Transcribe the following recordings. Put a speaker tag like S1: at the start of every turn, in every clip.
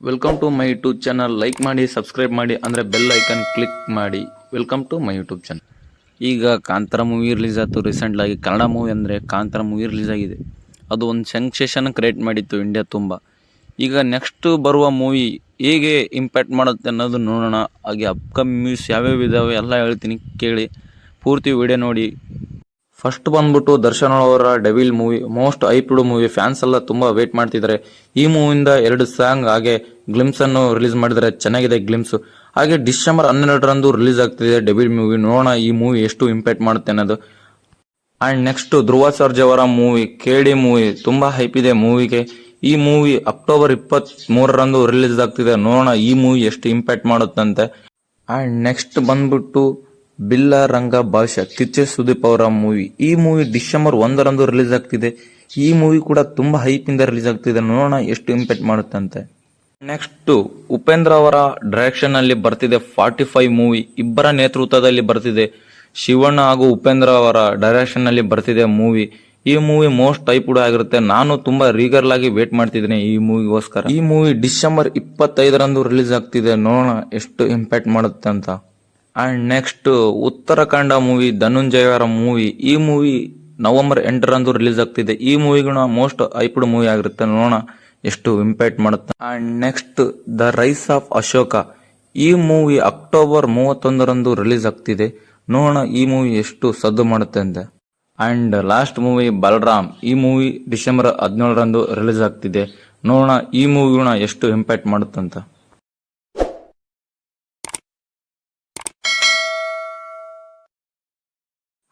S1: Welcome to my YouTube channel. Like ಮಾಡಿ, subscribe ಮಾಡಿ, ಅಂದರೆ ಬೆಲ್ ಐಕನ್ ಕ್ಲಿಕ್ ಮಾಡಿ. Welcome to my YouTube channel. ಈಗ ಕಾಂತಾರ ಮೂವಿ ರಿಲೀಸ್ ಆಯಿತು ರೀಸೆಂಟ್ಲಾಗಿ. ಕನ್ನಡ ಮೂವಿ ಅಂದರೆ ಕಾಂತಾರ ಮೂವಿ ರಿಲೀಸ್ ಆಗಿದೆ. ಅದು ಒಂದು ಸೆನ್ಸೇಷನ್ ಕ್ರಿಯೇಟ್ ಮಾಡಿತ್ತು ಇಂಡಿಯಾ ತುಂಬ. ಈಗ ನೆಕ್ಸ್ಟ್ ಬರುವ ಮೂವಿ ಹೇಗೆ ಇಂಪ್ಯಾಕ್ಟ್ ಮಾಡುತ್ತೆ ಅನ್ನೋದು ನೋಡೋಣ. ಹಾಗೆ ಅಪ್ಕಮಿಂಗ್ ಮೂವೀಸ್ ಯಾವ್ಯಾವ ಇದ್ದಾವೆ ಎಲ್ಲ ಹೇಳ್ತೀನಿ, ಕೇಳಿ ಪೂರ್ತಿ ವಿಡಿಯೋ ನೋಡಿ. ಫಸ್ಟ್ ಬಂದ್ಬಿಟ್ಟು ದರ್ಶನ್ ಅವರ devil movie, most hyped movie. Fans ಎಲ್ಲ ತುಂಬಾ ವೇಟ್ ಮಾಡ್ತಿದ್ದಾರೆ. ಈ ಮೂವಿಯಿಂದ 2 ಸಾಂಗ್ ಹಾಗೆ ಗ್ಲಿಮ್ಸ್ ಅನ್ನು ರಿಲೀಸ್ ಮಾಡಿದರೆ ಚೆನ್ನಾಗಿದೆ ಗ್ಲಿಮ್ಸ್. ಹಾಗೆ ಡಿಸೆಂಬರ್ 12ರಂದು ರಿಲೀಸ್ ಆಗ್ತಿದೆ ಡೆವಿಲ್ ಮೂವಿ. ನೋಡೋಣ ಈ ಮೂವಿ ಎಷ್ಟು ಇಂಪ್ಯಾಕ್ಟ್ ಮಾಡುತ್ತೆ ಅನ್ನೋದು. ಅಂಡ್ ನೆಕ್ಸ್ಟ್ ಧ್ರುವ ಸರ್ಜಾ ಅವರ ಮೂವಿ KD ಮೂವಿ ತುಂಬಾ ಹೈಪ್ ಇದೆ ಮೂವಿಗೆ. ಈ ಮೂವಿ ಅಕ್ಟೋಬರ್ 23ರಂದು ರಿಲೀಸ್ ಆಗ್ತಿದೆ. ನೋಡೋಣ ಈ ಮೂವಿ ಎಷ್ಟು ಇಂಪ್ಯಾಕ್ಟ್ ಮಾಡುತ್ತಂತೆ. ಅಂಡ್ ನೆಕ್ಸ್ಟ್ ಬಂದ್ಬಿಟ್ಟು ಬಿಲ್ಲ ರಂಗ ಭಾಷಾ ಕಿಚ್ಚೆ ಸುದೀಪ್ ಅವರ ಮೂವಿ. ಈ ಮೂವಿ ಡಿಸೆಂಬರ್ 1ರಂದು ರಿಲೀಸ್ ಆಗ್ತಿದೆ. ಈ ಮೂವಿ ಕೂಡ ತುಂಬಾ ಹೈಪ್ ಇಂದ ರಿಲೀಸ್ ಆಗ್ತಿದೆ. ನೋಡೋಣ ಎಷ್ಟು ಇಂಪ್ಯಾಕ್ಟ್ ಮಾಡುತ್ತಂತೆ. ನೆಕ್ಸ್ಟ್ ಉಪೇಂದ್ರ ಅವರ ಡೈರೆಕ್ಷನ್ ಅಲ್ಲಿ ಬರ್ತಿದೆ 45 ಮೂವಿ. ಇಬ್ಬರ ನೇತೃತ್ವದಲ್ಲಿ ಬರ್ತಿದೆ. ಶಿವಣ್ಣ ಹಾಗೂ ಉಪೇಂದ್ರ ಅವರ ಡೈರೆಕ್ಷನ್ ಅಲ್ಲಿ ಬರ್ತಿದೆ ಮೂವಿ. ಈ ಮೂವಿ ಮೋಸ್ಟ್ ಹೈಪ್ಡ್ ಆಗಿರುತ್ತೆ. ನಾನು ತುಂಬಾ ರೀಗರ್ಲ್ ಆಗಿ ವೇಟ್ ಮಾಡ್ತಿದ್ದೀನಿ ಈ ಮೂವಿಗೋಸ್ಕರ. ಈ ಮೂವಿ ಡಿಸೆಂಬರ್ 25ರಂದು ರಿಲೀಸ್ ಆಗ್ತಿದೆ. ನೋಡೋಣ ಎಷ್ಟು ಇಂಪ್ಯಾಕ್ಟ್ ಮಾಡುತ್ತೆ ಅಂತ. And next Uttarakhand movie, Dhananjaya ಅವರ ಮೂವಿ. ಈ ಮೂವಿ ನವೆಂಬರ್ 8ರಂದು ರಿಲೀಸ್ ಆಗ್ತಿದೆ. ಈ ಮೂವಿಗೂ ಮೋಸ್ಟ್ ಹೈಪ್ಡ್ ಮೂವಿ ಆಗಿರುತ್ತೆ. ನೋಡೋಣ ಎಷ್ಟು ಇಂಪ್ಯಾಕ್ಟ್ ಮಾಡುತ್ತೆ. And next the rise of Ashoka. ಈ ಮೂವಿ ಅಕ್ಟೋಬರ್ 31ರಂದು ರಿಲೀಸ್ ಆಗ್ತಿದೆ. ನೋಡೋಣ ಈ ಮೂವಿ ಎಷ್ಟು ಸದ್ದು ಮಾಡುತ್ತೆ ಅಂತ. And last movie Balaram. ಈ ಮೂವಿ ಡಿಸೆಂಬರ್ 17ರಂದು ರಿಲೀಸ್ ಆಗ್ತಿದೆ. ನೋಡೋಣ ಈ ಮೂವಿಗೂ ಎಷ್ಟು ಇಂಪ್ಯಾಕ್ಟ್ ಮಾಡುತ್ತಂತ.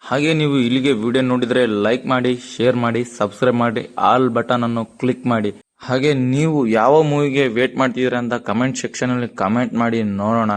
S1: ಹಾಗೆ ನೀವು ಇಲ್ಲಿಗೆ ವಿಡಿಯೋ ನೋಡಿದ್ರೆ ಲೈಕ್ ಮಾಡಿ, ಶೇರ್ ಮಾಡಿ, ಸಬ್ಸ್ಕ್ರೈಬ್ ಮಾಡಿ, ಆಲ್ ಬಟನ್ ಅನ್ನು ಕ್ಲಿಕ್ ಮಾಡಿ. ಹಾಗೆ ನೀವು ಯಾವ ಮೂವಿಗೆ ವೇಟ್ ಮಾಡ್ತಿದ್ದೀರಾ ಅಂತ ಕಮೆಂಟ್ ಸೆಕ್ಷನ್ ಅಲ್ಲಿ ಕಮೆಂಟ್ ಮಾಡಿ ನೋಡೋಣ.